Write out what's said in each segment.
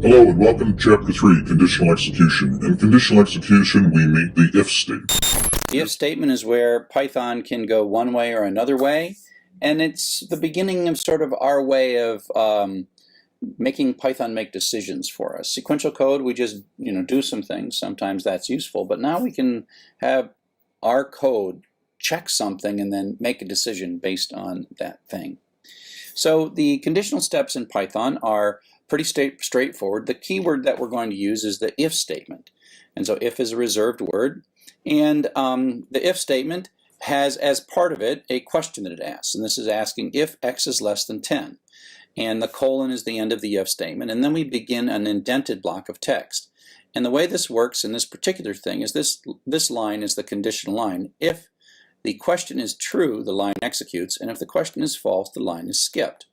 Hello and welcome to Chapter 3, Conditional Execution. In conditional execution, we meet the if statement. The if statement is where Python can go one way or another way, and it's the beginning of sort of our way of making Python make decisions for us. Sequential code, we just do some things. Sometimes that's useful, but now we can have our code check something and then make a decision based on that thing. So the conditional steps in Python are pretty straightforward. The keyword that we're going to use is the if statement. And so if is a reserved word. And the if statement has as part of it a question that it asks. And this is asking if x is less than 10. And the colon is the end of the if statement. And then we begin an indented block of text. And the way this works in this particular thing is this line is the conditional line. If the question is true, the line executes. And if the question is false, the line is skipped.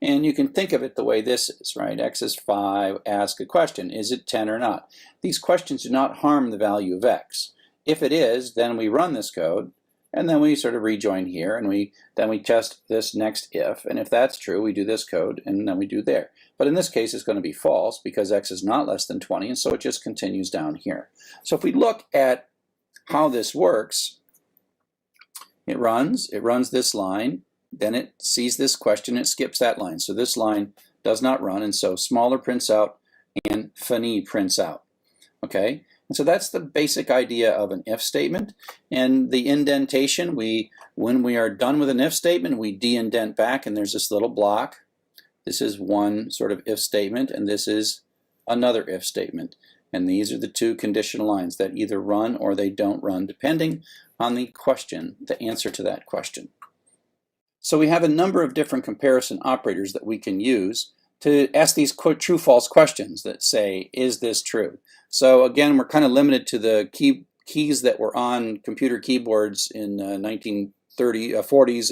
And you can think of it the way this is, right? X is 5, ask a question. Is it 10 or not? These questions do not harm the value of x. If it is, then we run this code, and then we sort of rejoin here, and then we test this next if, and if that's true, we do this code, and then we do there. But in this case, it's going to be false because x is not less than 20, and so it just continues down here. So if we look at how this works, it runs this line, then it sees this question, it skips that line. So this line does not run, and so smaller prints out and fini prints out. Okay, and so that's the basic idea of an if statement. And the indentation, when we are done with an if statement, we de-indent back, and there's this little block. This is one sort of if statement, and this is another if statement. And these are the two conditional lines that either run or they don't run, depending on the question, the answer to that question. So we have a number of different comparison operators that we can use to ask these true-false questions that say, is this true? So again, we're kind of limited to the keys that were on computer keyboards in 1940s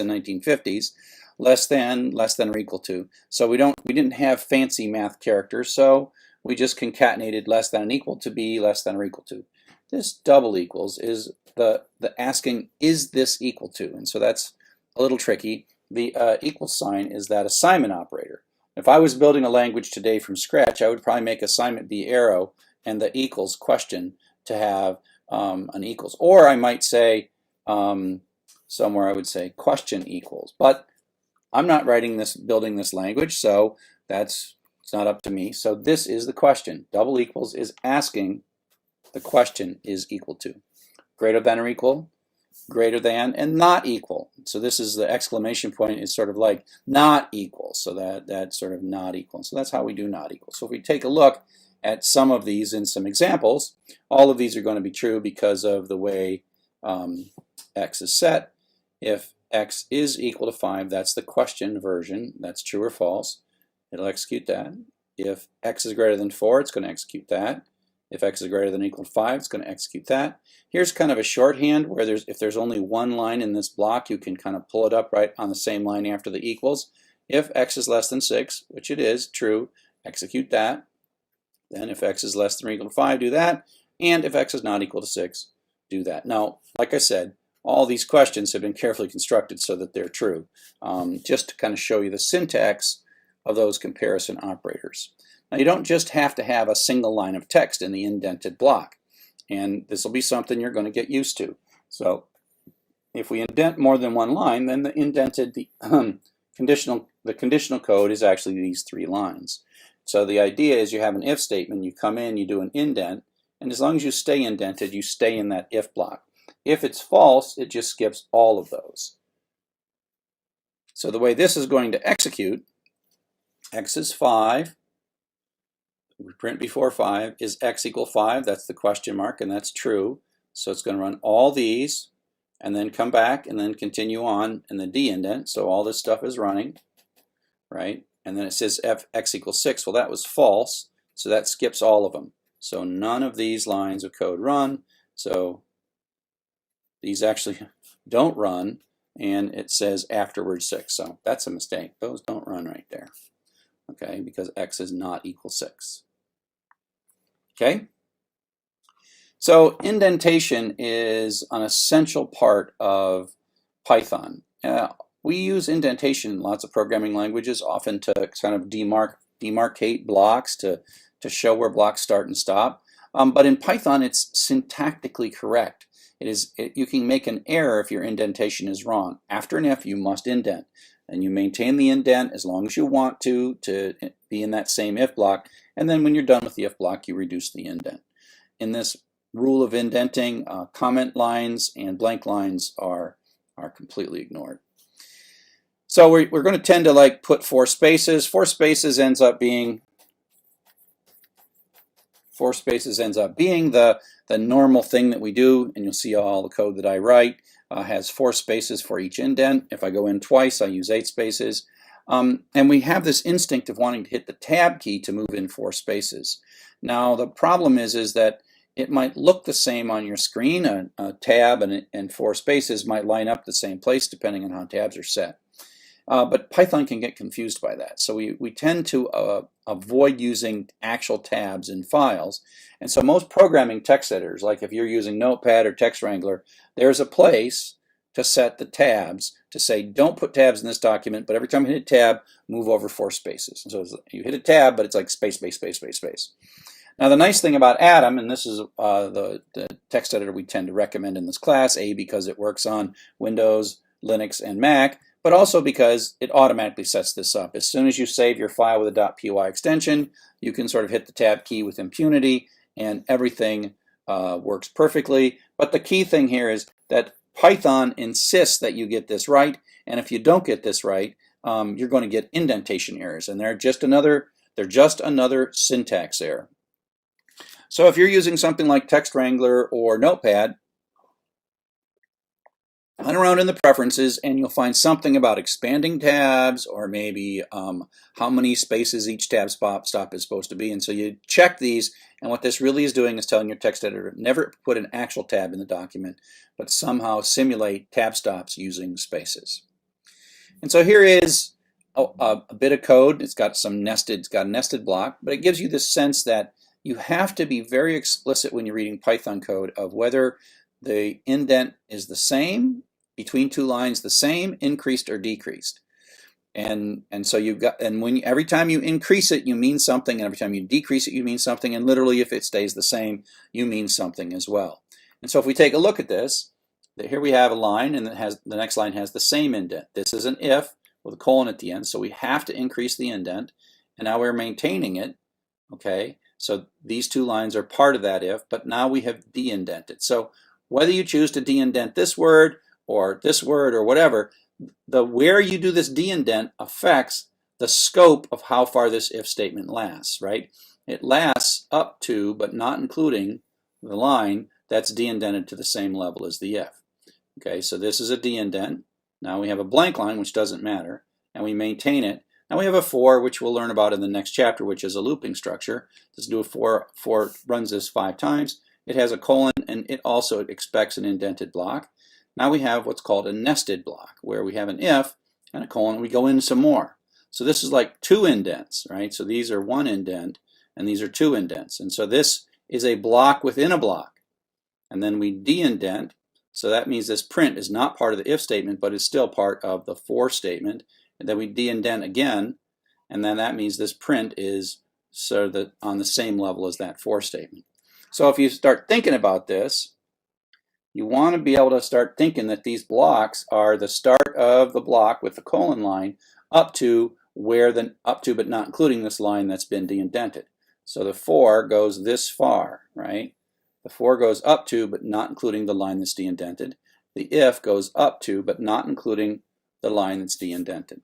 and 1950s, less than or equal to. So we didn't have fancy math characters, so we just concatenated less than and equal to be less than or equal to. This double equals is the asking, is this equal to? And so that's a little tricky. The equal sign is that assignment operator. If I was building a language today from scratch, I would probably make assignment be arrow and the equals question to have an equals. Or I might say, somewhere I would say question equals. But I'm not building this language, so it's not up to me. So this is the question. Double equals is asking the question is equal to. Greater than or equal, greater than, and not equal. So this is the exclamation point is sort of like not equal. So that's sort of not equal. So that's how we do not equal. So if we take a look at some of these in some examples, all of these are going to be true because of the way x is set. If x is equal to 5, that's the question version. That's true or false. It'll execute that. If x is greater than 4, it's going to execute that. If x is greater than or equal to 5, it's going to execute that. Here's kind of a shorthand where if there's only one line in this block, you can kind of pull it up right on the same line after the equals. If x is less than 6, which it is, true, execute that. Then if x is less than or equal to 5, do that. And if x is not equal to 6, do that. Now, like I said, all these questions have been carefully constructed so that they're true, just to kind of show you the syntax of those comparison operators. Now, you don't just have to have a single line of text in the indented block, and this will be something you're going to get used to. So if we indent more than one line, then the conditional code is actually these 3 lines. So the idea is you have an if statement, you come in, you do an indent, and as long as you stay indented, you stay in that if block. If it's false, it just skips all of those. So the way this is going to execute, x is 5, we print before 5, is x equal 5? That's the question mark, and that's true. So it's going to run all these, and then come back, and then continue on in the de-indent. So all this stuff is running, right? And then it says x equals 6. Well, that was false, so that skips all of them. So none of these lines of code run. So these actually don't run, and it says afterward 6. So that's a mistake. Those don't run right there, okay, because x is not equal 6. Okay, so indentation is an essential part of Python. We use indentation in lots of programming languages, often to kind of demark demarcate blocks to show where blocks start and stop. But in Python, it's syntactically correct. You can make an error if your indentation is wrong. After an if, you must indent. And you maintain the indent as long as you want to be in that same if block. And then when you're done with the if block, you reduce the indent. In this rule of indenting, comment lines and blank lines are completely ignored. So we're going to tend to like put 4 spaces. 4 spaces ends up being the normal thing that we do, and you'll see all the code that I write has 4 spaces for each indent. If I go in twice, I use 8 spaces. And we have this instinct of wanting to hit the tab key to move in 4 spaces. Now the problem is that it might look the same on your screen. A tab and 4 spaces might line up the same place depending on how tabs are set. But Python can get confused by that. So we tend to avoid using actual tabs in files. And so most programming text editors, like if you're using Notepad or Text Wrangler, there's a place to set the tabs to say don't put tabs in this document, but every time you hit a tab, move over 4 spaces. And so you hit a tab, but it's like space, space, space, space, space. Now the nice thing about Atom, and this is the text editor we tend to recommend in this class, because it works on Windows, Linux, and Mac, but also because it automatically sets this up. As soon as you save your file with a .py extension, you can sort of hit the tab key with impunity and everything works perfectly. But the key thing here is that Python insists that you get this right, and if you don't get this right, you're going to get indentation errors, and they're just another syntax error. So if you're using something like Text Wrangler or Notepad, hunt around in the preferences and you'll find something about expanding tabs, or maybe how many spaces each tab stop is supposed to be. And so you check these, and what this really is doing is telling your text editor never put an actual tab in the document, but somehow simulate tab stops using spaces. And so here is a bit of code. It's got a nested block, but it gives you this sense that you have to be very explicit when you're reading Python code of whether the indent is the same, between 2 lines the same, increased or decreased. And so every time you increase it, you mean something, and every time you decrease it, you mean something, and literally if it stays the same, you mean something as well. And so if we take a look at this, here we have a line, and the next line has the same indent. This is an if with a colon at the end, so we have to increase the indent, and now we're maintaining it, okay? So these 2 lines are part of that if, but now we have de-indented. So whether you choose to de-indent this word or whatever, where you do this de-indent affects the scope of how far this if statement lasts, right? It lasts up to, but not including, the line that's de-indented to the same level as the if. Okay, so this is a de-indent. Now we have a blank line, which doesn't matter, and we maintain it. Now we have a for, which we'll learn about in the next chapter, which is a looping structure. Let's do a for runs this 5 times. It has a colon, and it also expects an indented block. Now we have what's called a nested block, where we have an if and a colon, and we go in some more. So this is like 2 indents, right? So these are 1 indent, and these are 2 indents. And so this is a block within a block. And then we de-indent, so that means this print is not part of the if statement, but is still part of the for statement. And then we de-indent again, and then that means this print is sort of on the same level as that for statement. So if you start thinking about this, you want to be able to start thinking that these blocks are the start of the block with the colon line up to but not including this line that's been de-indented. So the for goes this far, right? The for goes up to but not including the line that's de-indented. The if goes up to but not including the line that's de-indented.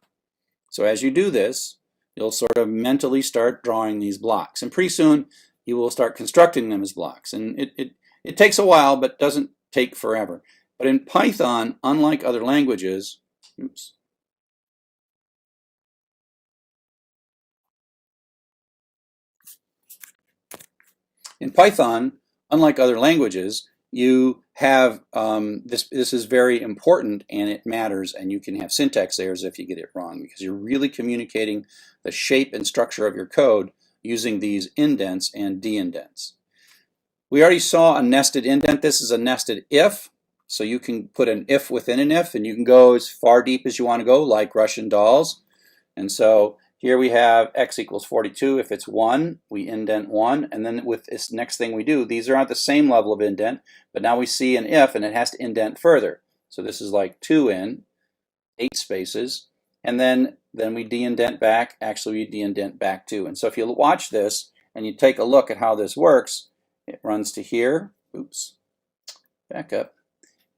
So as you do this, you'll sort of mentally start drawing these blocks, and pretty soon you will start constructing them as blocks. And it takes a while, but doesn't take forever. But in Python, unlike other languages, you have this is very important, and it matters, and you can have syntax errors if you get it wrong, because you're really communicating the shape and structure of your code using these indents and de-indents. We already saw a nested indent. This is a nested if, so you can put an if within an if, and you can go as far deep as you want to go, like Russian dolls. And so here we have x equals 42. If it's 1, we indent 1. And then with this next thing we do, these are at the same level of indent, but now we see an if, and it has to indent further. So this is like 2 in, 8 spaces. And then we de-indent back. Actually, we de-indent back 2. And so if you watch this and you take a look at how this works, it runs to here. Oops. Back up.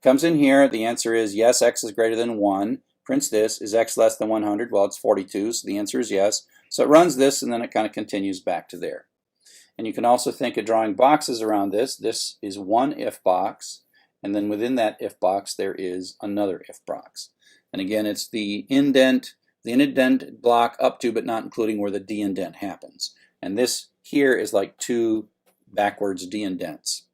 Comes in here. The answer is yes, x is greater than 1. Prints this. Is x less than 100? Well, it's 42, so the answer is yes. So it runs this, and then it kind of continues back to there. And you can also think of drawing boxes around this. This is one if box, and then within that if box there is another if box. And again, it's the indent block up to but not including where the de-indent happens. And this here is like 2 backwards de-indents.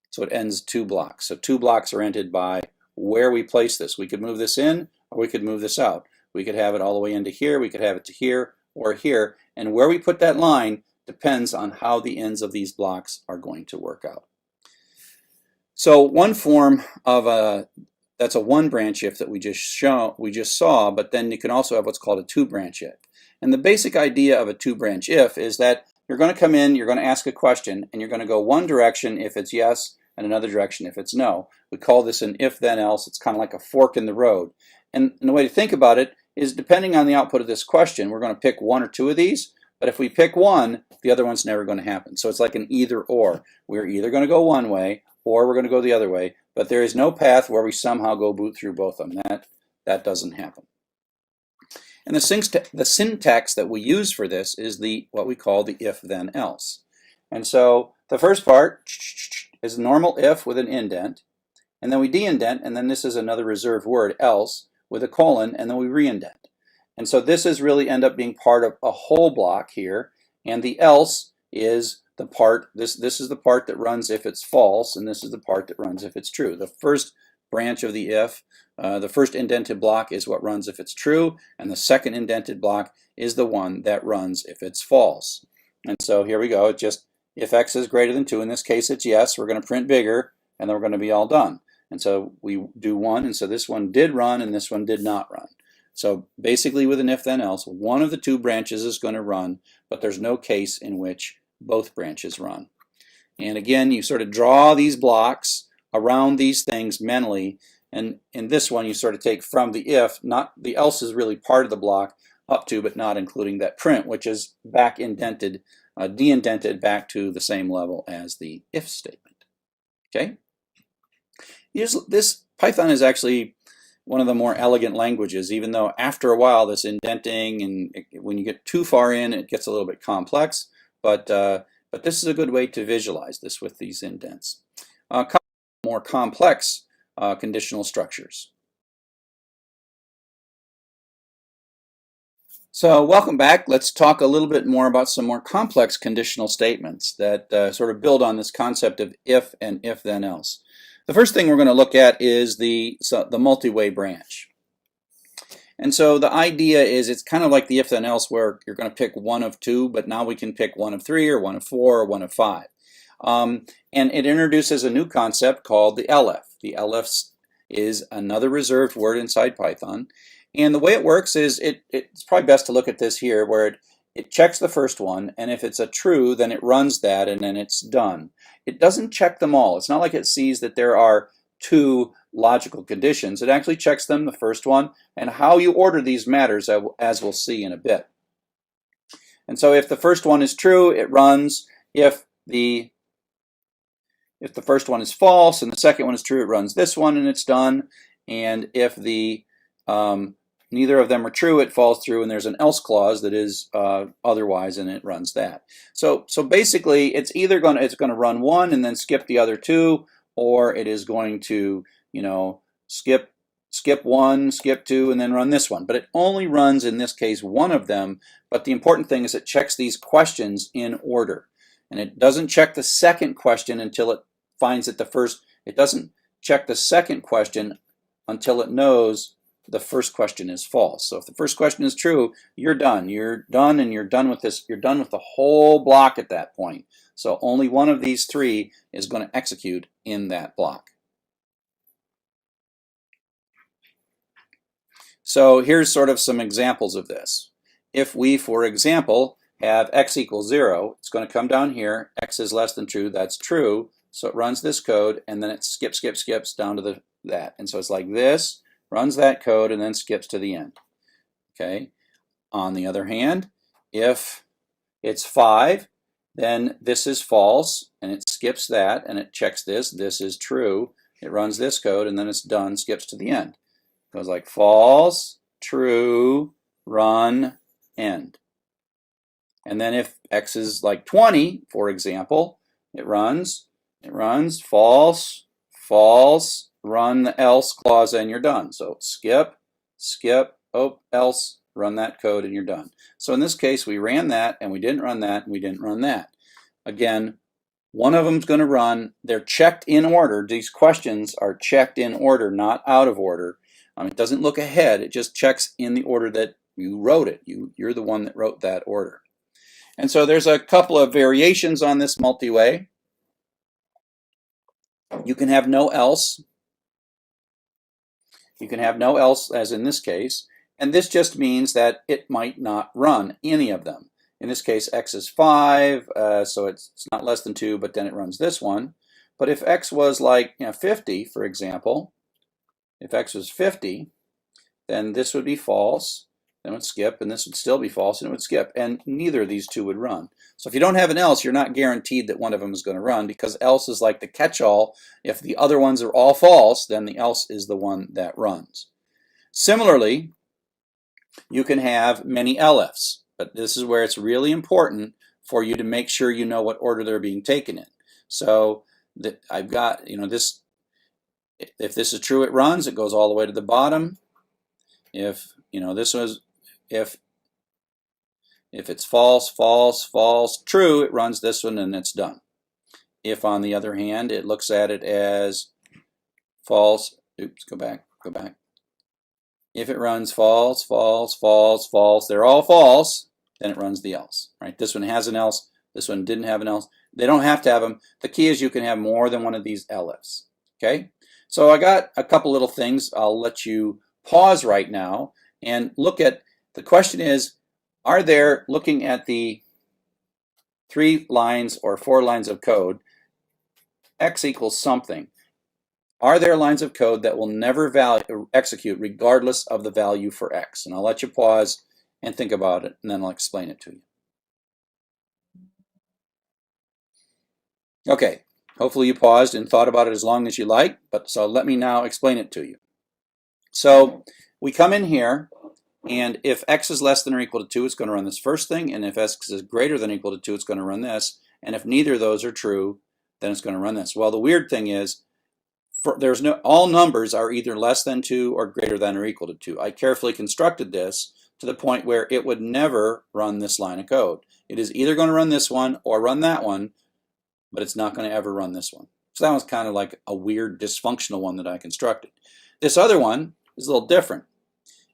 So it ends 2 blocks. So 2 blocks are ended by where we place this. We could move this in, or we could move this out. We could have it all the way into here, we could have it to here, or here. And where we put that line depends on how the ends of these blocks are going to work out. So one form of that's a 1 branch if that we just saw, but then you can also have what's called a 2 branch if. And the basic idea of a 2 branch if is that you're going to come in, you're going to ask a question, and you're going to go one direction if it's yes, and another direction if it's no. We call this an if then else. It's kind of like a fork in the road. And the way to think about it is, depending on the output of this question, we're going to pick 1 or 2 of these, but if we pick one, the other one's never going to happen. So it's like an either or. We're either going to go one way or we're going to go the other way, but there is no path where we somehow go through both of them. That doesn't happen. And the syntax that we use for this is what we call the if then else. And so the first part is a normal if with an indent, and then we de-indent, and then this is another reserved word, else, with a colon, and then we re-indent. And so this is really end up being part of a whole block here, and the else is the part, this is the part that runs if it's false, and this is the part that runs if it's true. The first branch of the if, the first indented block is what runs if it's true, and the second indented block is the one that runs if it's false. And so here we go, just if x is greater than 2, in this case it's yes, we're going to print bigger, and then we're going to be all done. And so we do 1, and so this one did run, and this one did not run. So basically with an if then else, one of the 2 branches is going to run, but there's no case in which both branches run. And again, you sort of draw these blocks around these things mentally, and in this one you sort of take from the if, not the else is really part of the block, up to but not including that print, which is back indented, de-indented back to the same level as the if statement. Okay? This Python is actually one of the more elegant languages, even though after a while this indenting, and when you get too far in, it gets a little bit complex, but this is a good way to visualize this with these indents. More complex conditional structures. So welcome back. Let's talk a little bit more about some more complex conditional statements that sort of build on this concept of if and if then else. The first thing we're going to look at is the multi-way branch. And so the idea is it's kind of like the if then else, where you're going to pick 1 of 2, but now we can pick 1 of 3 or 1 of 4 or 1 of 5. And it introduces a new concept called the LF. The LF is another reserved word inside Python. And the way it works is it's probably best to look at this here, where it checks the first one, and if it's a true, then it runs that, and then it's done. It doesn't check them all. It's not like it sees that there are 2 logical conditions. It actually checks them, the first one, and how you order these matters, as we'll see in a bit. And so if the first one is true, it runs. If the first one is false and the second one is true, it runs this one and it's done. And if neither of them are true, it falls through, and there's an else clause that is otherwise, and it runs that. So basically, it's either going to run 1 and then skip the other 2, or it is going to skip 1, skip 2, and then run this one. But it only runs in this case 1 of them. But the important thing is it checks these questions in order, and it doesn't check the second question until it finds that the first. It doesn't check the second question until it knows the first question is false. So if the first question is true, you're done. You're done, and you're done with this. You're done with the whole block at that point. So only one of these 3 is going to execute in that block. So here's sort of some examples of this. if we, for example, have x equals 0, it's going to come down here, x is less than true, that's true, so it runs this code, and then it skips down to that. And so it's like this, runs that code, and then skips to the end. Okay. On the other hand, if it's 5, then this is false, and it skips that, and it checks this is true, it runs this code, and then it's done, skips to the end. It goes like false, true, run, end. And then if x is like 20, for example, it runs, false, false, run the else clause, and you're done. So skip, oh, else, run that code, and you're done. So in this case, we ran that, and we didn't run that, and we didn't run that. Again, one of them's going to run. They're checked in order. These questions are checked in order, not out of order. It doesn't look ahead. It just checks in the order that you wrote it. You're the one that wrote that order. And so there's a couple of variations on this multi-way. You can have no else. You can have no else, as in this case. And this just means that it might not run any of them. In this case, x is 5, so it's not less than 2, but then it runs this one. But if x was like 50, for example, if x was 50, then this would be false, then it would skip, and this would still be false, and it would skip, and neither of these two would run. So if you don't have an else, you're not guaranteed that one of them is going to run, because else is like the catch-all. If the other ones are all false, then the else is the one that runs. Similarly, you can have many elifs, but this is where it's really important for you to make sure you know what order they're being taken in. So I've got, this, if this is true, it runs, it goes all the way to the bottom. If, this was, if it's false, false, false, true, it runs this one and it's done. If, on the other hand, it looks at it as false, oops, go back. If it runs false, false, false, false, they're all false, then it runs the else. Right? This one has an else, this one didn't have an else. They don't have to have them. The key is you can have more than one of these elifs. Okay? So I got a couple little things. I'll let you pause right now and look at, the question is, are there, looking at the 3 lines or 4 lines of code, x equals something. Are there lines of code that will never execute regardless of the value for x? And I'll let you pause and think about it, and then I'll explain it to you. Okay, hopefully you paused and thought about it as long as you like, so let me now explain it to you. So we come in here, and if x is less than or equal to 2, it's going to run this first thing, and if x is greater than or equal to 2, it's going to run this, and if neither of those are true, then it's going to run this. Well, the weird thing is, all numbers are either less than 2 or greater than or equal to 2. I carefully constructed this to the point where it would never run this line of code. It is either going to run this one or run that one, but it's not going to ever run this one. So that was kind of like a weird dysfunctional one that I constructed. This other one is a little different.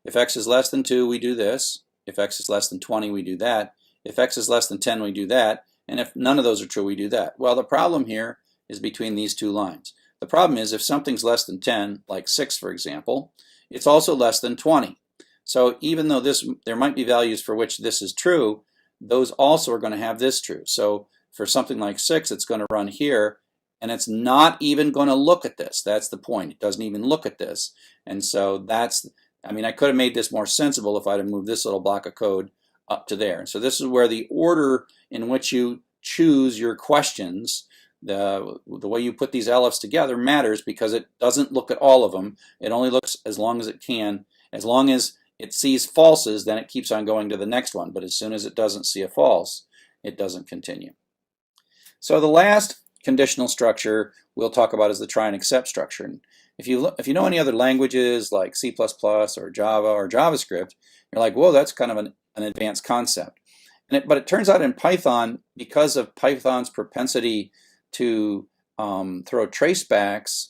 If x is less than 2, we do this. If x is less than 20, we do that. If x is less than 10, we do that. And if none of those are true, we do that. Well, the problem here is between these two lines. The problem is if something's less than 10, like 6 for example, it's also less than 20. So even though there might be values for which this is true, those also are going to have this true. So for something like 6, it's going to run here, and it's not even going to look at this. That's the point. It doesn't even look at this. And so I could have made this more sensible if I'd have moved this little block of code up to there. So this is where the order in which you choose your questions, the way you put these elifs together matters, because it doesn't look at all of them. It only looks as long as it can. As long as it sees falses, then it keeps on going to the next one. But as soon as it doesn't see a false, it doesn't continue. So the last conditional structure we'll talk about is the try and except structure. And if you know any other languages like C++ or Java or JavaScript, you're like, whoa, that's kind of an advanced concept. But it turns out in Python, because of Python's propensity to throw tracebacks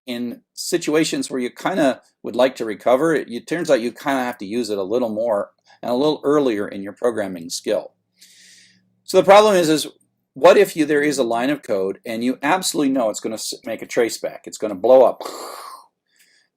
in situations where you kind of would like to recover, it turns out you kind of have to use it a little more and a little earlier in your programming skill. So the problem is what if there is a line of code and you absolutely know it's going to make a traceback, it's going to blow up,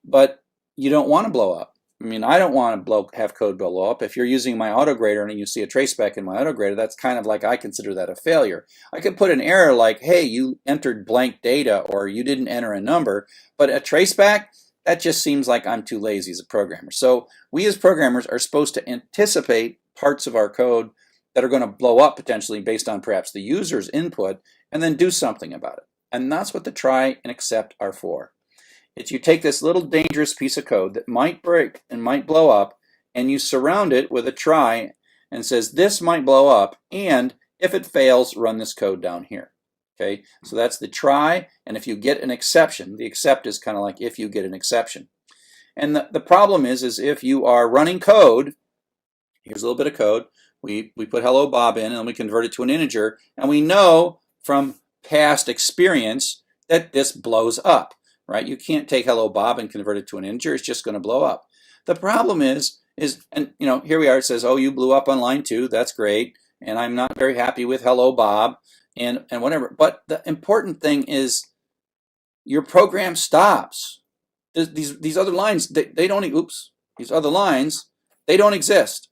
but you don't want to blow up. I mean, I don't want to have code blow up. If you're using my autograder and you see a traceback in my autograder, that's kind of like, I consider that a failure. I could put an error like, hey, you entered blank data, or you didn't enter a number, but a traceback, that just seems like I'm too lazy as a programmer. So we as programmers are supposed to anticipate parts of our code that are going to blow up potentially based on perhaps the user's input, and then do something about it. And that's what the try and accept are for. It's you take this little dangerous piece of code that might break and might blow up, and you surround it with a try and says this might blow up, and if it fails, run this code down here. Okay, so that's the try, and if you get an exception, the accept is kind of like if you get an exception. And the problem is if you are running code, here's a little bit of code, we put hello Bob in and we convert it to an integer, and we know from past experience that this blows up, right? You can't take hello Bob and convert it to an integer, it's just going to blow up. The problem is, and you know, here we are, it says, oh, you blew up on line 2, that's great, and I'm not very happy with hello Bob, and whatever. But the important thing is your program stops. These other lines, they don't, oops, these other lines, they don't exist,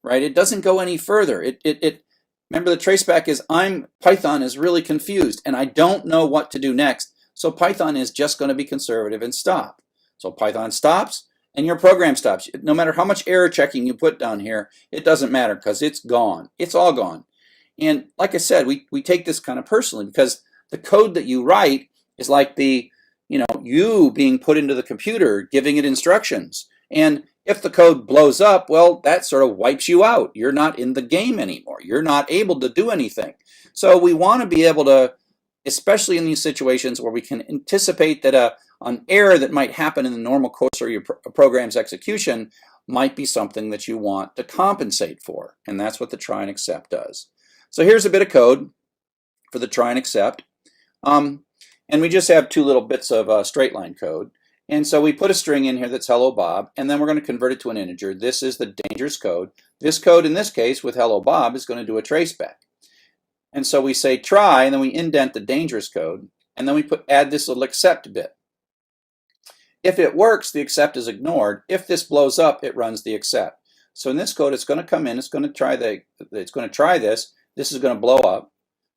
right? It doesn't go any further. Remember, the traceback is Python is really confused and I don't know what to do next. So Python is just going to be conservative and stop. So Python stops and your program stops. No matter how much error checking you put down here, it doesn't matter because it's gone. It's all gone. And like I said, we take this kind of personally because the code that you write is like you being put into the computer, giving it instructions. And if the code blows up, well, that sort of wipes you out. You're not in the game anymore. You're not able to do anything. So we want to be able to, especially in these situations where we can anticipate that an error that might happen in the normal course of your program's execution might be something that you want to compensate for. And that's what the try and accept does. So here's a bit of code for the try and accept. And we just have 2 little bits of straight line code. And so we put a string in here that's hello Bob, and then we're going to convert it to an integer. This is the dangerous code. This code in this case with hello Bob is going to do a traceback. And so we say try, and then we indent the dangerous code, and then we add this little accept bit. If it works, the accept is ignored. If this blows up, it runs the accept. So in this code, it's going to come in, it's going to try this. This is going to blow up.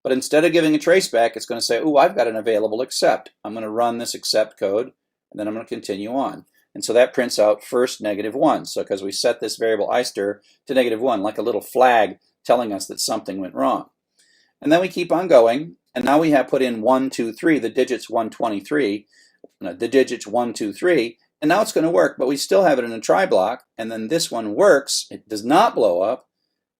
But instead of giving a traceback, it's going to say, oh, I've got an available accept. I'm going to run this accept code, and then I'm going to continue on. And so that prints out first -1. So because we set this variable ister to -1, like a little flag telling us that something went wrong. And then we keep on going, and now we have put in 1, 2, 3, the digits 123, the digits 1, 2, 3, and now it's going to work, but we still have it in a try block, and then this one works, it does not blow up,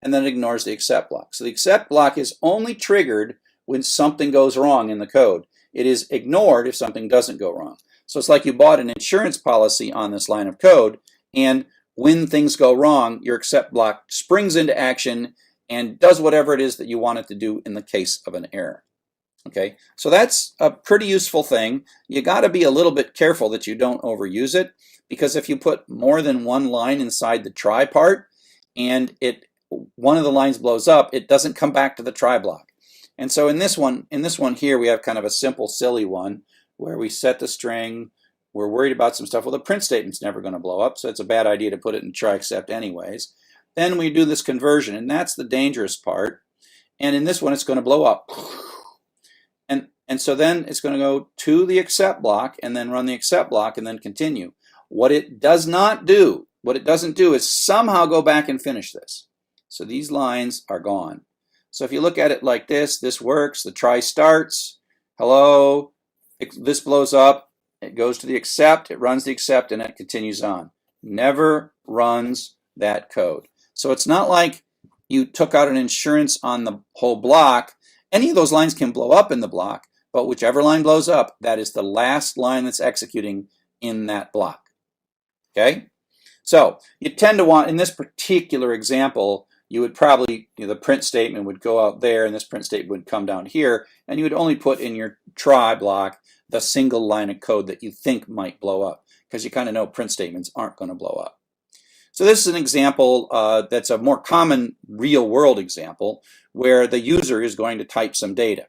and then it ignores the accept block. So the accept block is only triggered when something goes wrong in the code. It is ignored if something doesn't go wrong. So it's like you bought an insurance policy on this line of code, and when things go wrong, your accept block springs into action and does whatever it is that you want it to do in the case of an error. Okay, so that's a pretty useful thing. You got to be a little bit careful that you don't overuse it, because if you put more than one line inside the try part and one of the lines blows up, it doesn't come back to the try block. And so in this one here, we have kind of a simple, silly one where we set the string. We're worried about some stuff. Well, the print statement's never going to blow up, so it's a bad idea to put it in try except anyways. Then we do this conversion, and that's the dangerous part. And in this one, it's going to blow up. And so then it's going to go to the accept block and then run the accept block and then continue. What it doesn't do is somehow go back and finish this. So these lines are gone. So if you look at it like this, this works. The try starts. Hello. This blows up. It goes to the accept. It runs the accept, and it continues on. Never runs that code. So it's not like you took out an insurance on the whole block. Any of those lines can blow up in the block, but whichever line blows up, that is the last line that's executing in that block. Okay? So you tend to want, in this particular example, you would probably, the print statement would go out there, and this print statement would come down here, and you would only put in your try block the single line of code that you think might blow up, because you kind of know print statements aren't going to blow up. So this is an example that's a more common real-world example where the user is going to type some data.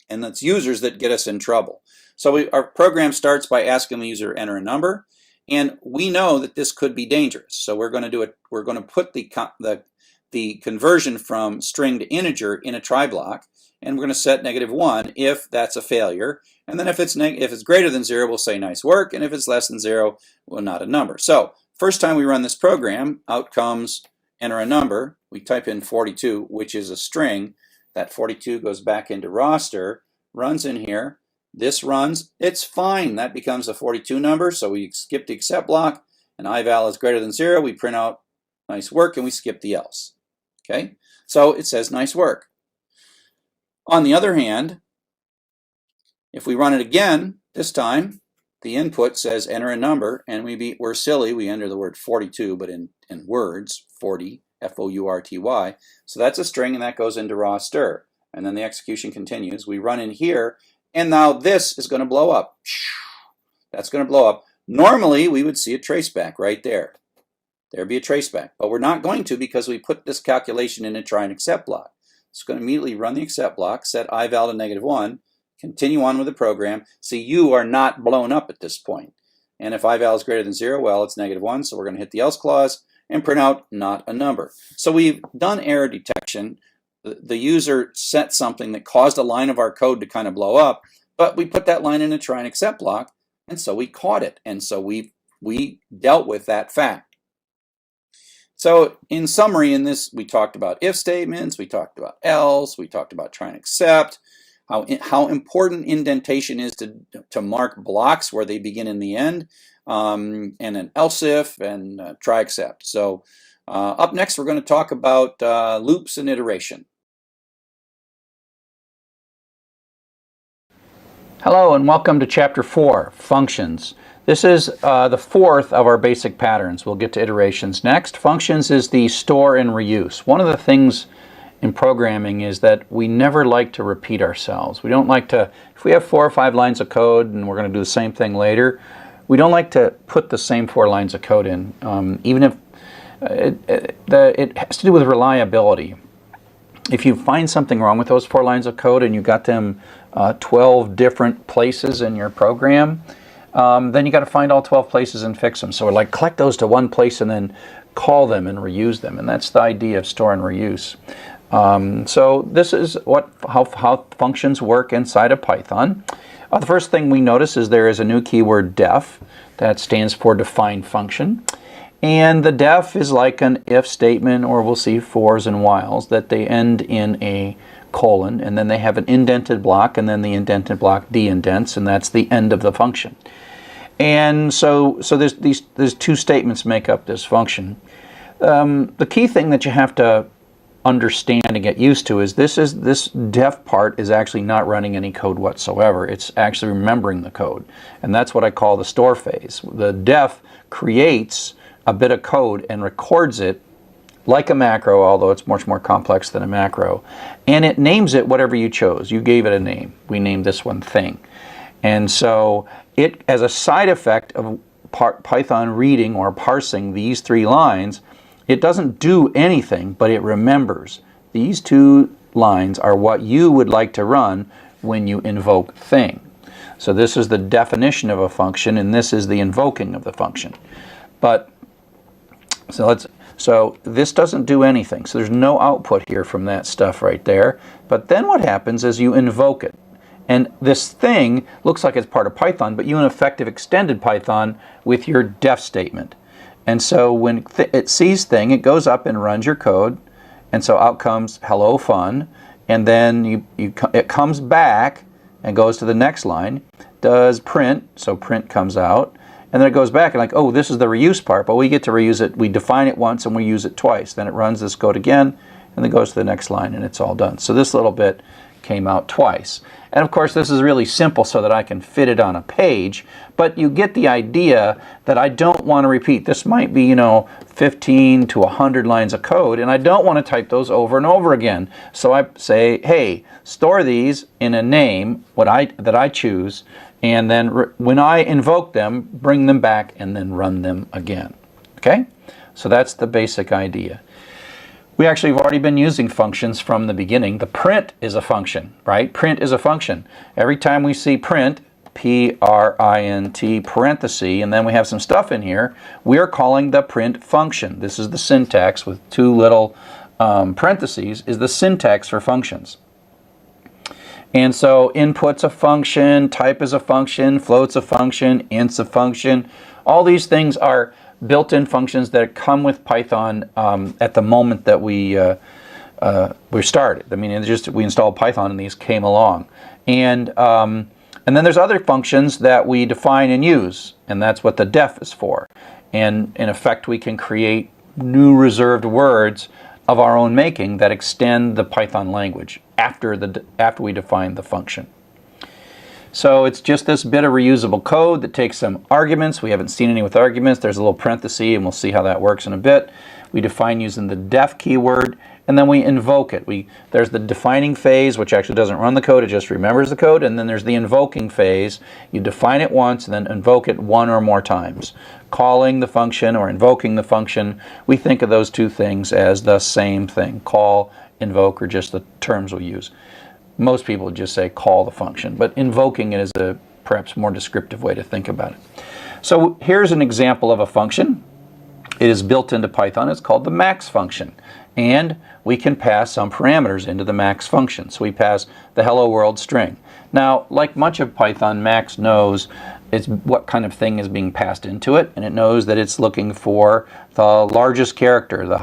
And it's users that get us in trouble. So our program starts by asking the user to enter a number, And we know that this could be dangerous. So we're going to do it. We're going to put the conversion from string to integer in a try block, and we're going to set -1 if that's a failure. And then if it's greater than 0, we'll say nice work, and if it's less than 0, well, not a number. So first time we run this program, out comes enter a number. We type in 42, which is a string. That 42 goes back into roster, runs in here. This runs, it's fine. That becomes a 42 number, so we skip the except block, and ival is greater than 0. We print out nice work, and we skip the else. Okay, so it says nice work. On the other hand, if we run it again, this time, the input says enter a number, and we're silly. We enter the word 42, but in words, 40, F-O-U-R-T-Y. So that's a string, and that goes into roster. And then the execution continues. We run in here, and now this is going to blow up. That's going to blow up. Normally, we would see a traceback right there. There'd be a traceback, but we're not going to because we put this calculation in a try and accept block. It's going to immediately run the accept block, set ival to -1, continue on with the program. See, you are not blown up at this point. And if ival is greater than 0, well, it's -1, so we're going to hit the else clause and print out not a number. So we've done error detection. The user set something that caused a line of our code to kind of blow up, but we put that line in a try and accept block, and so we caught it. And so we dealt with that fact. So in summary, in this, we talked about if statements, we talked about else, we talked about try and accept, how important indentation is to mark blocks where they begin in the end, and an else if and try accept. So up next, we're going to talk about loops and iteration. Hello and welcome to Chapter 4, Functions. This is the fourth of our basic patterns. We'll get to iterations next. Functions is the store and reuse. One of the things in programming is that we never like to repeat ourselves. We don't like to, if we have 4 or 5 lines of code and we're going to do the same thing later, we don't like to put the same 4 lines of code in, even if it has to do with reliability. If you find something wrong with those 4 lines of code and you got them 12 different places in your program, then you got to find all 12 places and fix them. So like collect those to one place and then call them and reuse them. And that's the idea of store and reuse. So this is how functions work inside of Python. The first thing we notice is there is a new keyword def that stands for define function. And the def is like an if statement, or we'll see fors and whiles, that they end in a colon, and then they have an indented block, and then the indented block de-indents, and that's the end of the function. And so there's 2 statements make up this function. The key thing that you have to understand and get used to is this def part is actually not running any code whatsoever. It's actually remembering the code, and that's what I call the store phase. The def creates a bit of code and records it like a macro, although it's much more complex than a macro, and it names it whatever you chose. You gave it a name. We named this one thing. And so it, as a side effect of Python reading or parsing these 3 lines, it doesn't do anything, but it remembers. These 2 lines are what you would like to run when you invoke thing. So this is the definition of a function, and this is the invoking of the function. But so this doesn't do anything. So there's no output here from that stuff right there. But then what happens is you invoke it. And this thing looks like it's part of Python, but you in effect have extended Python with your def statement. And so when it sees thing, it goes up and runs your code. And so out comes hello fun. And then it comes back and goes to the next line, does print, so print comes out. And then it goes back and like, oh, this is the reuse part, but we get to reuse it. We define it once and we use it twice. Then it runs this code again and then goes to the next line and it's all done. So this little bit came out twice. And of course this is really simple so that I can fit it on a page, but you get the idea that I don't want to repeat. This might be, 15 to 100 lines of code, and I don't want to type those over and over again. So I say, hey, store these in a name that I choose, and then when I invoke them, bring them back and then run them again. Okay? So that's the basic idea. We actually have already been using functions from the beginning. The print is a function, right? Print is a function. Every time we see print, print parenthesis, and then we have some stuff in here. We're calling the print function. This is the syntax with two little parentheses, is the syntax for functions. And so input's a function, type is a function, float's a function, int's a function. All these things are built-in functions that come with Python at the moment that we started. I mean, it's just we installed Python and these came along. And then there's other functions that we define and use, and that's what the def is for. And in effect, we can create new reserved words of our own making that extend the Python language after we define the function. So it's just this bit of reusable code that takes some arguments. We haven't seen any with arguments. There's a little parenthesis, and we'll see how that works in a bit. We define using the def keyword, and then we invoke it. There's the defining phase, which actually doesn't run the code, it just remembers the code, and then there's the invoking phase. You define it once and then invoke it one or more times. Calling the function or invoking the function, we think of those two things as the same thing. Call, invoke are just the terms we use. Most people just say call the function, but invoking it is a perhaps more descriptive way to think about it. So here's an example of a function. It is built into Python. It's called the max function. And we can pass some parameters into the max function. So we pass the hello world string. Now, like much of Python, max knows what kind of thing is being passed into it, and it knows that it's looking for the largest character, the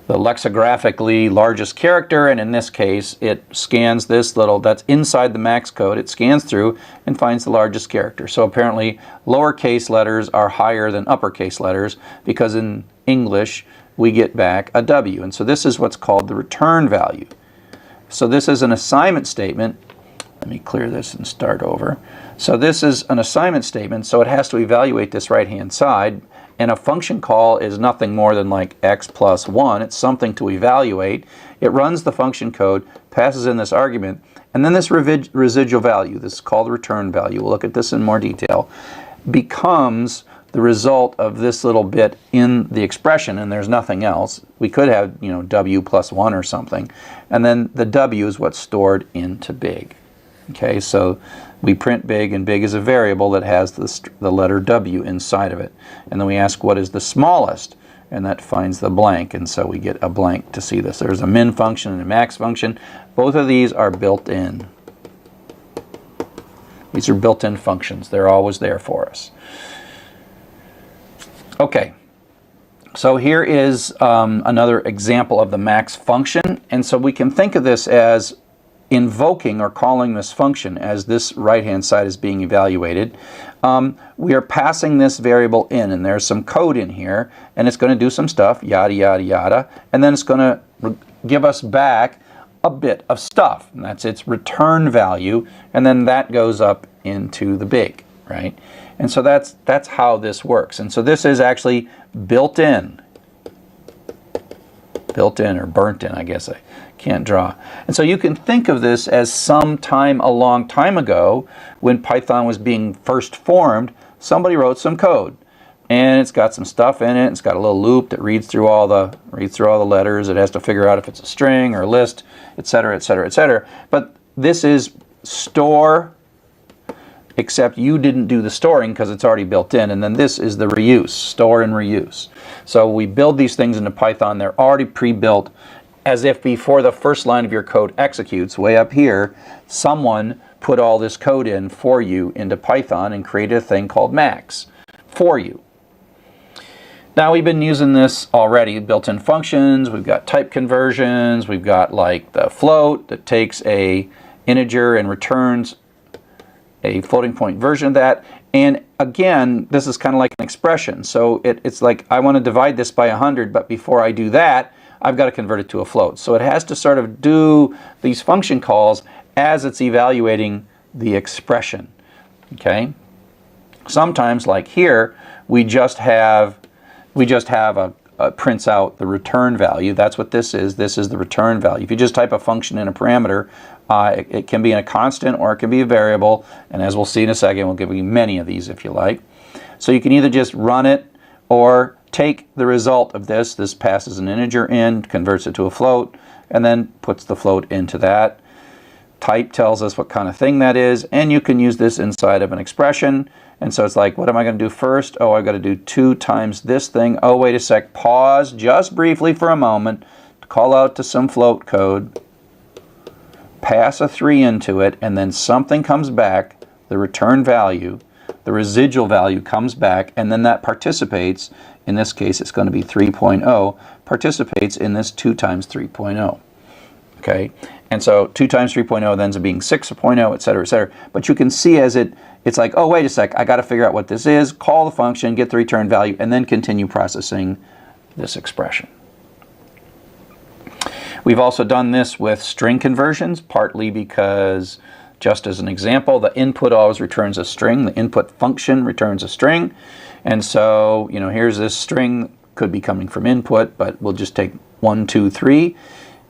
lexicographically largest character, and in this case, it scans this little, that's inside the max code, it scans through and finds the largest character. So apparently, lowercase letters are higher than uppercase letters because in English, we get back a W. And so this is what's called the return value. So this is an assignment statement. Let me clear this and start over. So this is an assignment statement, so it has to evaluate this right-hand side. And a function call is nothing more than like x plus 1. It's something to evaluate. It runs the function code, passes in this argument, and then this residual value, this is called the return value, we'll look at this in more detail, becomes the result of this little bit in the expression, and there's nothing else. We could have, w plus 1 or something, and then the w is what's stored into big. Okay, so we print big, and big is a variable that has the letter w inside of it. And then we ask what is the smallest, and that finds the blank, and so we get a blank to see this. There's a min function and a max function. Both of these are built in. These are built-in functions. They're always there for us. Okay, so here is another example of the max function, and so we can think of this as invoking or calling this function as this right-hand side is being evaluated. We are passing this variable in, and there's some code in here, and it's going to do some stuff, yada, yada, yada, and then it's going to give us back a bit of stuff, and that's its return value, and then that goes up into the big, right? And so that's how this works. And so this is actually built in or burnt in, I guess I can't draw. And so you can think of this as sometime a long time ago when Python was being first formed, somebody wrote some code. And it's got some stuff in it. It's got a little loop that reads through all the letters. It has to figure out if it's a string or a list, etc., etc., etc. But this is store, except you didn't do the storing because it's already built in, and then this is the reuse, store and reuse. So we build these things into Python, they're already pre-built, as if before the first line of your code executes, way up here, someone put all this code in for you into Python and created a thing called max for you. Now we've been using this already, built-in functions, we've got type conversions, we've got like the float that takes a integer and returns a floating point version of that. And again, this is kind of like an expression. So it's like I want to divide this by 100, but before I do that, I've got to convert it to a float. So it has to sort of do these function calls as it's evaluating the expression. Okay? Sometimes, like here, we just have a prints out the return value. That's what this is. This is the return value. If you just type a function in a parameter, it can be in a constant or it can be a variable, and as we'll see in a second, we'll give you many of these if you like. So you can either just run it or take the result of this. This passes an integer in, converts it to a float, and then puts the float into that. Type tells us what kind of thing that is, and you can use this inside of an expression. And so it's like, what am I going to do first? Oh, I've got to do 2 times this thing. Oh, wait a sec. Pause just briefly for a moment to call out to some float code. Pass a 3 into it, and then something comes back, the return value, the residual value comes back, and then that participates, in this case it's going to be 3.0, participates in this 2 times 3.0. Okay, and so 2 times 3.0 then ends up being 6.0, etc., etc. But you can see as it's like, oh, wait a sec, I got to figure out what this is, call the function, get the return value, and then continue processing this expression. We've also done this with string conversions, partly because, just as an example, the input always returns a string. The input function returns a string. And so, here's this string, could be coming from input, but we'll just take 1, 2, 3.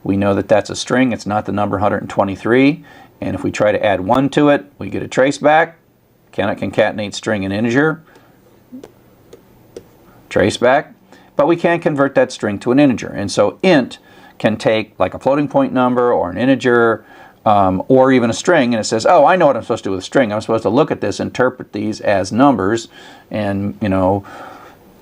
We know that that's a string. It's not the number 123. And if we try to add 1 to it, we get a trace back. Cannot concatenate string and integer. Trace back. But we can't convert that string to an integer. And so int can take like a floating point number or an integer or even a string, and it says, oh, I know what I'm supposed to do with a string. I'm supposed to look at this, interpret these as numbers, and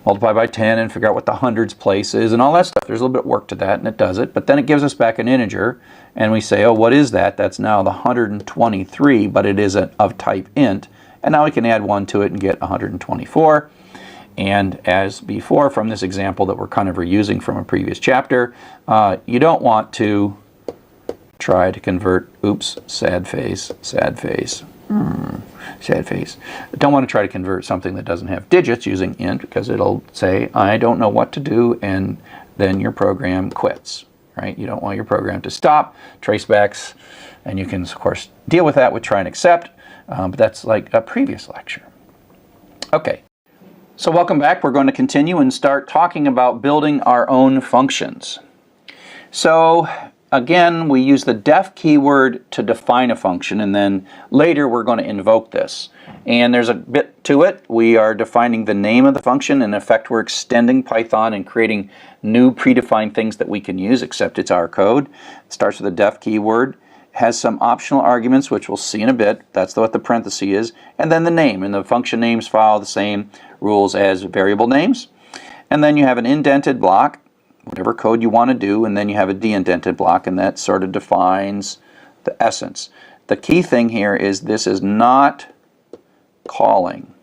multiply by 10 and figure out what the hundreds place is and all that stuff. There's a little bit of work to that, and it does it. But then it gives us back an integer, and we say, oh, what is that? That's now the 123, but it is of type int. And now we can add 1 to it and get 124. And as before from this example that we're kind of reusing from a previous chapter, you don't want to try to convert, oops, sad face, sad face. Sad face. Don't want to try to convert something that doesn't have digits using int, because it'll say, I don't know what to do, and then your program quits, right? You don't want your program to stop, tracebacks, and you can, of course, deal with that with try and accept, but that's like a previous lecture. Okay, so welcome back. We're going to continue and start talking about building our own functions. So again, we use the def keyword to define a function, and then later we're going to invoke this. And there's a bit to it. We are defining the name of the function. In effect, we're extending Python and creating new predefined things that we can use, except it's our code. It starts with a def keyword, has some optional arguments, which we'll see in a bit. That's what the parenthesis is. And then the name. And the function names follow the same rules as variable names. And then you have an indented block, whatever code you want to do, and then you have a de-indented block, and that sort of defines the essence. The key thing here is this is not calling.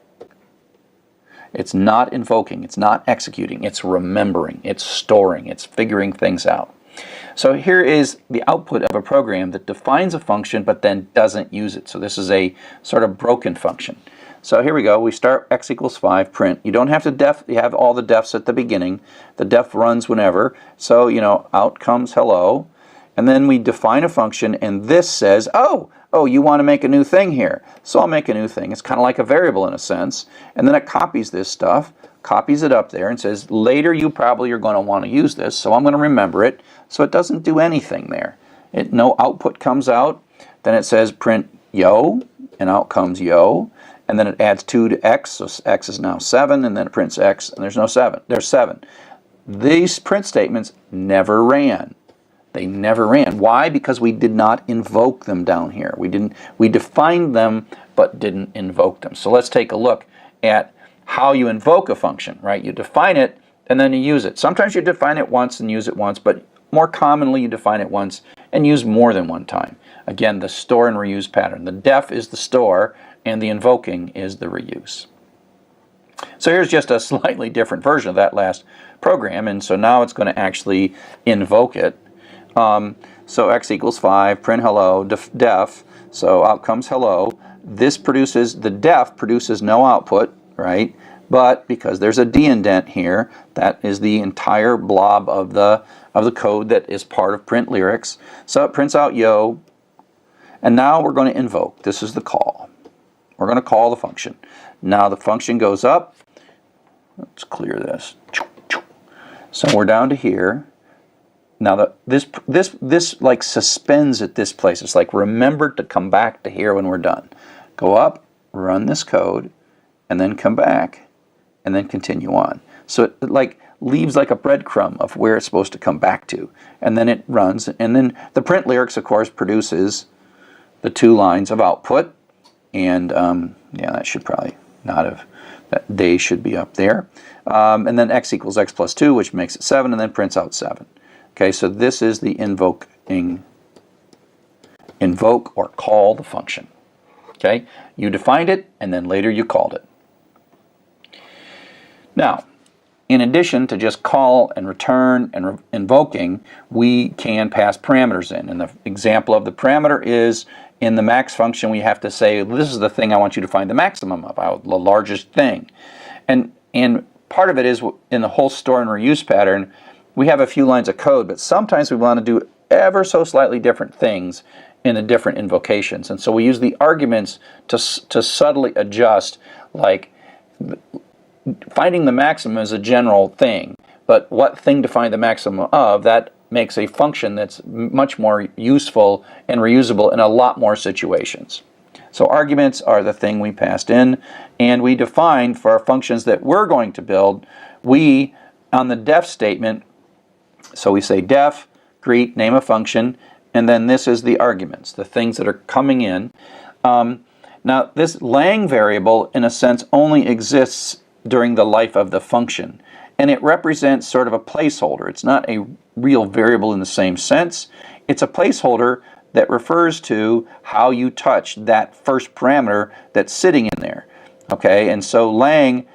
It's not invoking. It's not executing. It's remembering. It's storing. It's figuring things out. So here is the output of a program that defines a function but then doesn't use it. So this is a sort of broken function. So here we go. We start x equals 5, print. You don't have to you have all the defs at the beginning. The def runs whenever. So, out comes hello. And then we define a function, and this says, oh, you want to make a new thing here. So I'll make a new thing. It's kind of like a variable in a sense. And then it copies this stuff, copies it up there, and says, later you probably are going to want to use this, so I'm going to remember it. So it doesn't do anything there. No output comes out. Then it says print yo, and out comes yo. And then it adds 2 to x, so x is now 7, and then it prints x, and there's no 7. There's 7. These print statements never ran. They never ran. Why? Because we did not invoke them down here. We defined them, but didn't invoke them. So let's take a look at how you invoke a function, right? You define it, and then you use it. Sometimes you define it once and use it once, but more commonly you define it once and use more than one time. Again, the store and reuse pattern. The def is the store, and the invoking is the reuse. So here's just a slightly different version of that last program, and so now it's going to actually invoke it. So x equals 5, print hello, def, so out comes hello. This produces, the def produces no output, right? But because there's a de-indent here, that is the entire blob of the code that is part of print lyrics. So it prints out yo, and now we're going to invoke. This is the call. We're going to call the function. Now the function goes up. Let's clear this. So we're down to here. Now this like suspends at this place. It's like remember to come back to here when we're done. Go up, run this code, and then come back, and then continue on. So it like leaves like a breadcrumb of where it's supposed to come back to, and then it runs, and then the print lyrics, of course, produces the two lines of output. And yeah, that should probably not have, that they should be up there. And then x equals x plus 2, which makes it 7, and then prints out 7. Okay, so this is the invoke or call the function. Okay, you defined it, and then later you called it. Now, in addition to just call and return and invoking, we can pass parameters in. And the example of the parameter is in the max function, we have to say, this is the thing I want you to find the maximum of, the largest thing. And part of it is in the whole store and reuse pattern, we have a few lines of code, but sometimes we want to do ever so slightly different things in the different invocations. And so we use the arguments to subtly adjust, like finding the maximum is a general thing, but what thing to find the maximum of, that makes a function that's much more useful and reusable in a lot more situations. So arguments are the thing we passed in, and we define for our functions that we're going to build, we, on the def statement, so we say def, greet, name a function, and then this is the arguments, the things that are coming in. Now, this lang variable, in a sense, only exists during the life of the function, and it represents sort of a placeholder. It's not a real variable in the same sense. It's a placeholder that refers to how you touch that first parameter that's sitting in there. Okay, and so lang,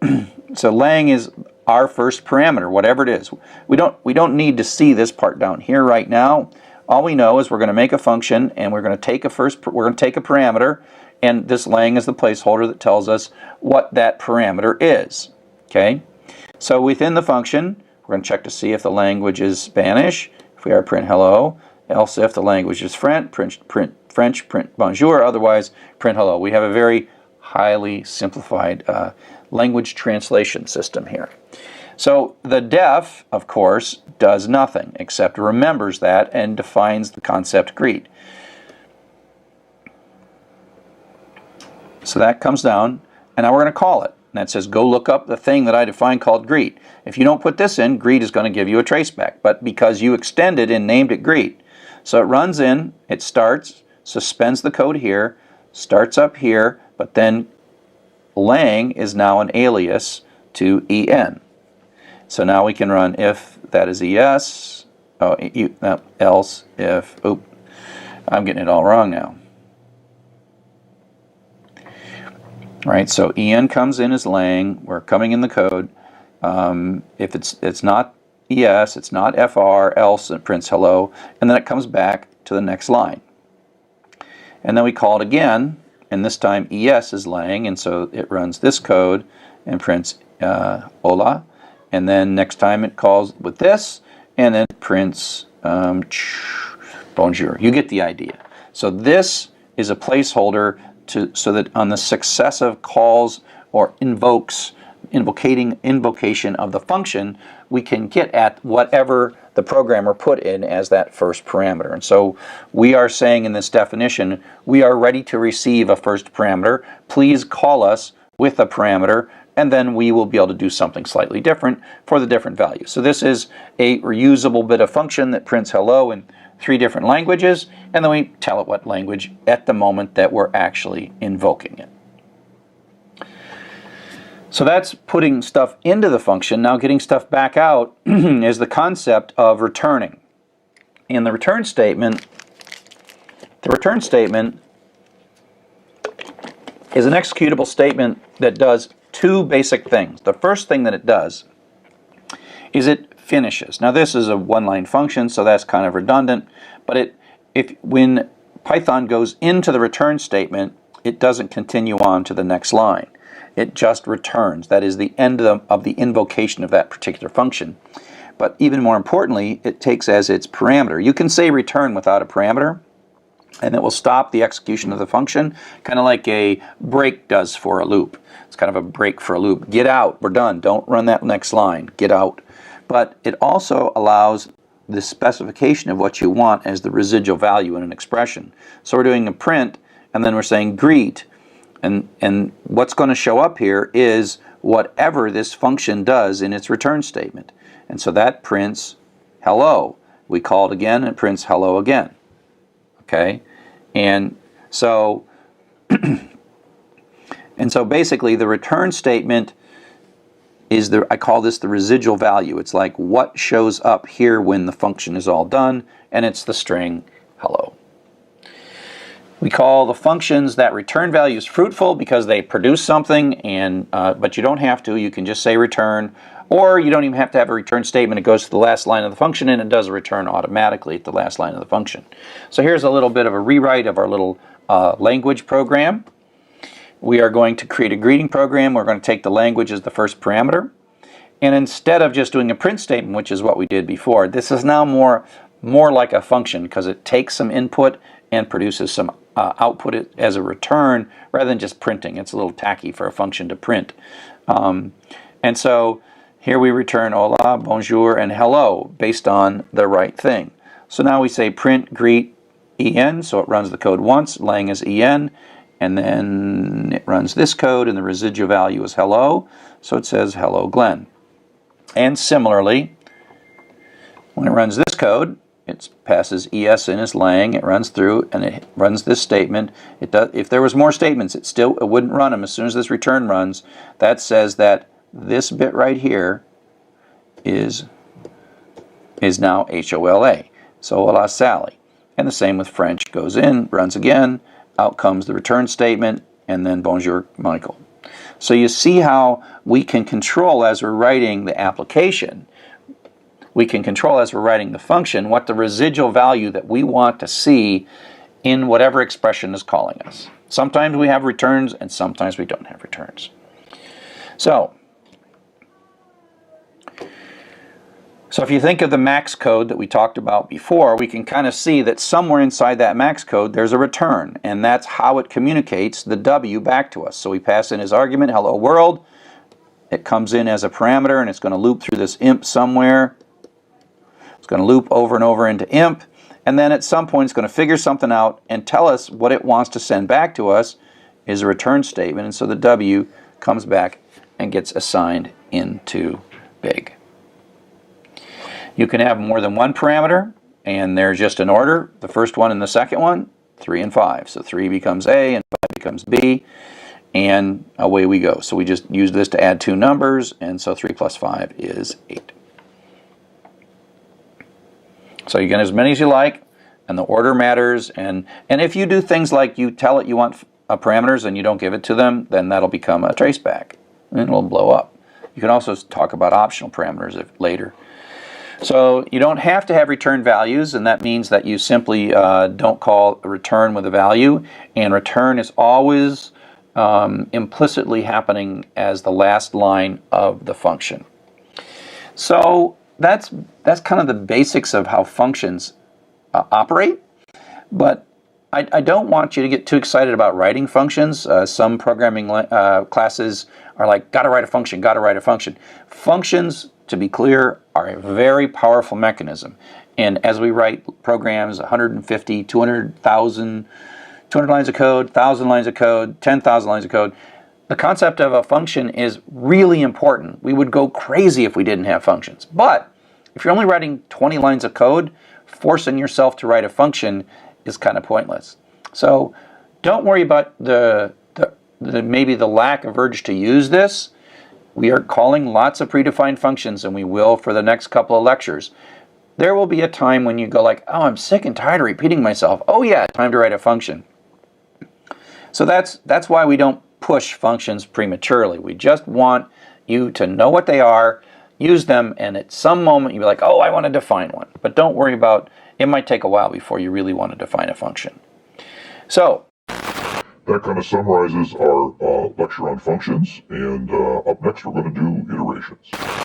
lang is our first parameter, whatever it is. We don't need to see this part down here right now. All we know is we're going to make a function, and we're going to take a parameter, and this lang is the placeholder that tells us what that parameter is. Okay, so within the function, we're going to check to see if the language is Spanish. If we are, print hello. Else, if the language is French, print bonjour. Otherwise, print hello. We have a very highly simplified language translation system here. So the def, of course, does nothing except remembers that and defines the concept greet. So that comes down, and now we're going to call it. And that says, go look up the thing that I defined called greet. If you don't put this in, greet is going to give you a traceback. But because you extended and named it greet, so it runs in, it starts, suspends the code here, starts up here, but then lang is now an alias to en. So now we can run if that is es, else if, I'm getting it all wrong now. Right, so en comes in as lang, we're coming in the code. If it's not es, it's not fr, else it prints hello, and then it comes back to the next line. And then we call it again, and this time es is lang, and so it runs this code and prints hola, and then next time it calls with this, and then it prints bonjour. You get the idea. So this is a placeholder so that on the successive calls or invocation of the function, we can get at whatever the programmer put in as that first parameter. And so we are saying in this definition, we are ready to receive a first parameter. Please call us with a parameter, and then we will be able to do something slightly different for the different values. So this is a reusable bit of function that prints hello in 3 different languages, and then we tell it what language at the moment that we're actually invoking it. So that's putting stuff into the function. Now getting stuff back out is the concept of returning. In the return statement, is an executable statement that does 2 basic things. The first thing that it does is it finishes. Now this is a one-line function, so that's kind of redundant, but when Python goes into the return statement, it doesn't continue on to the next line. It just returns. That is the end of the invocation of that particular function. But even more importantly, it takes as its parameter. You can say return without a parameter, and it will stop the execution of the function, kind of like a break does for a loop. It's kind of a break for a loop. Get out, we're done. Don't run that next line. Get out. But it also allows the specification of what you want as the residual value in an expression. So we're doing a print, and then we're saying greet. And what's going to show up here is whatever this function does in its return statement. And so that prints hello. We call it again, and it prints hello again. Okay? And so basically the return statement is I call this the residual value. It's like what shows up here when the function is all done, and it's the string hello. We call the functions that return values fruitful because they produce something, and but you don't have to. You can just say return, or you don't even have to have a return statement. It goes to the last line of the function, and it does a return automatically at the last line of the function. So here's a little bit of a rewrite of our little language program. We are going to create a greeting program. We're going to take the language as the first parameter. And instead of just doing a print statement, which is what we did before, this is now more like a function because it takes some input and produces some output as a return rather than just printing. It's a little tacky for a function to print. And so here we return hola, bonjour, and hello based on the right thing. So now we say print greet en, so it runs the code once, lang is en, and then it runs this code, and the residual value is hello, so it says hello Glenn. And similarly, when it runs this code, it passes es in as lang, it runs through, and it runs this statement. It does, if there was more statements, it wouldn't run them as soon as this return runs. That says that this bit right here is now HOLA, so hola Sally. And the same with French, goes in, runs again, out comes the return statement, and then bonjour Michael. So you see how we can control as we're writing the application, we can control as we're writing the function what the residual value that we want to see in whatever expression is calling us. Sometimes we have returns and sometimes we don't have returns. So if you think of the max code that we talked about before, we can kind of see that somewhere inside that max code there's a return, and that's how it communicates the W back to us. So we pass in as argument, hello world. It comes in as a parameter, and it's going to loop through this imp somewhere. It's going to loop over and over into imp, and then at some point it's going to figure something out and tell us what it wants to send back to us is a return statement, and so the W comes back and gets assigned into big. You can have more than one parameter, and they're just in order. The first one and the second one, 3 and 5. So 3 becomes A and 5 becomes B, and away we go. So we just use this to add two numbers, and so 3 plus 5 is 8. So you get as many as you like, and the order matters. And if you do things like you tell it you want parameters and you don't give it to them, then that'll become a traceback, and it'll blow up. You can also talk about optional parameters later. So you don't have to have return values, and that means that you simply don't call a return with a value, and return is always implicitly happening as the last line of the function. So that's kind of the basics of how functions operate, but I don't want you to get too excited about writing functions. Some programming classes are like, gotta write a function, gotta write a function. Functions, to be clear, are a very powerful mechanism. And as we write programs, 150, 200,000, 200 lines of code, 1,000 lines of code, 10,000 lines of code, the concept of a function is really important. We would go crazy if we didn't have functions. But if you're only writing 20 lines of code, forcing yourself to write a function is kind of pointless. So don't worry about maybe the lack of urge to use this. We are calling lots of predefined functions, and we will for the next couple of lectures. There will be a time when you go like, oh, I'm sick and tired of repeating myself. Oh yeah, time to write a function. So that's why we don't push functions prematurely. We just want you to know what they are, use them, and at some moment you'll be like, oh, I want to define one. But don't worry about, it might take a while before you really want to define a function. So that kind of summarizes our lecture on functions, and up next we're going to do iterations.